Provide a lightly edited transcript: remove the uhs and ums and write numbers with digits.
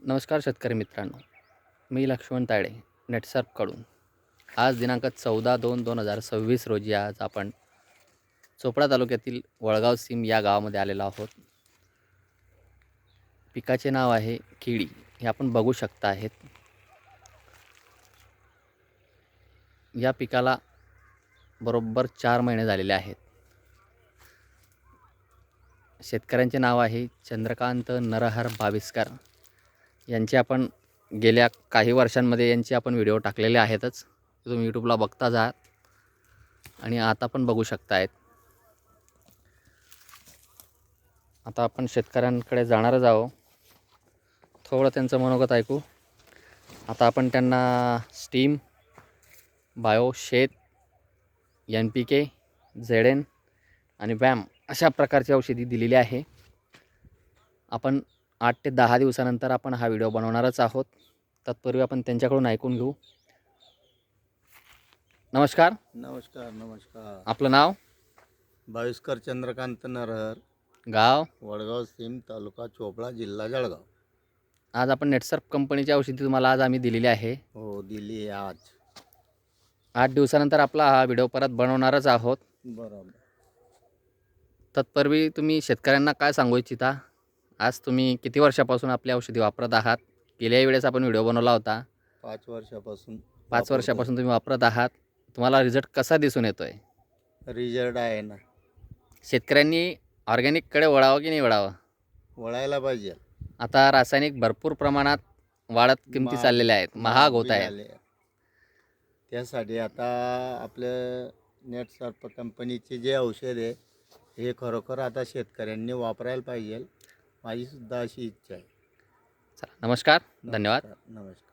नमस्कार शेतकरी मित्रांनो, मी लक्ष्मण तायडे नेटसर्फकडून आज दिनांक 14/2/2026 रोजी आज आपण चोपडा तालुक्यातील वळगाव सीम या गावामध्ये आलेलो आहोत. पिकाचे नाव आहे केळी. हे आपण बघू शकता आहेत. या पिकाला बरोबर 4 महिने झालेले आहेत. शेतकऱ्यांचे नाव आहे चंद्रकांत नरहर बाविस्कर. यांचे आपण गेल्या काही वर्षांमध्ये यांचे आपण व्हिडिओ टाकलेले आहेतच. तुम्ही यूट्यूबला बघताच आहात आणि आता पण बघू शकतायत. आता आपण शेतकऱ्यांकडे जाणारच आहोत. थोडं त्यांचं मनोगत ऐकू. आता आपण त्यांना स्टीम, बायो, शेत, NPK, ZN आणि वॅम अशा प्रकारची औषधी दिलेली आहे. आपण 8 ते 10 दिवसानंतर आपण हा व्हिडिओ बनवणारच आहोत. तत्पूर्वी आपण त्यांच्याकडून ऐकून घेऊ. नमस्कार. नमस्कार. आपलं नाव? बाविस्कर चंद्रकांत नरहर, गाव? वडगाव सीम, तालुका चोपडा, जिल्हा जळगाव. आज आपण नेटसर्फ कंपनीची औषधी तुम्हाला आज आम्ही दिलेली आहे. हो, दिली आज. 8 दिवसानंतर आपला हा व्हिडिओ परत बनवणारच आहोत. बरोबर. तत्पूर्वी तुम्ही शेतकऱ्यांना काय सांगू इच्छिता? आज तुम्ही किती वर्षापासून आपली औषधी वापरत आहात? गेल्या वेळेस आपण व्हिडिओ बनवला होता. 5 वर्षापासून 5 वर्षापासून तुम्ही वापरत आहात. तुम्हाला रिझल्ट कसा दिसून येतोय? रिझल्ट आहे ना. शेतकऱ्यांनी ऑर्गॅनिककडे वळावं की नाही वळावं? वळायला पाहिजे. आता रासायनिक भरपूर प्रमाणात वाढत किमती चाललेल्या आहेत, महाग होत आहेत. त्यासाठी आता आपल्या नेटसर्फ कंपनीचे जे औषध आहे हे खरोखर आता शेतकऱ्यांनी वापरायला पाहिजे. माझी सुद्धा अशी इच्छा आहे. चला, नमस्कार. धन्यवाद. नमस्कार.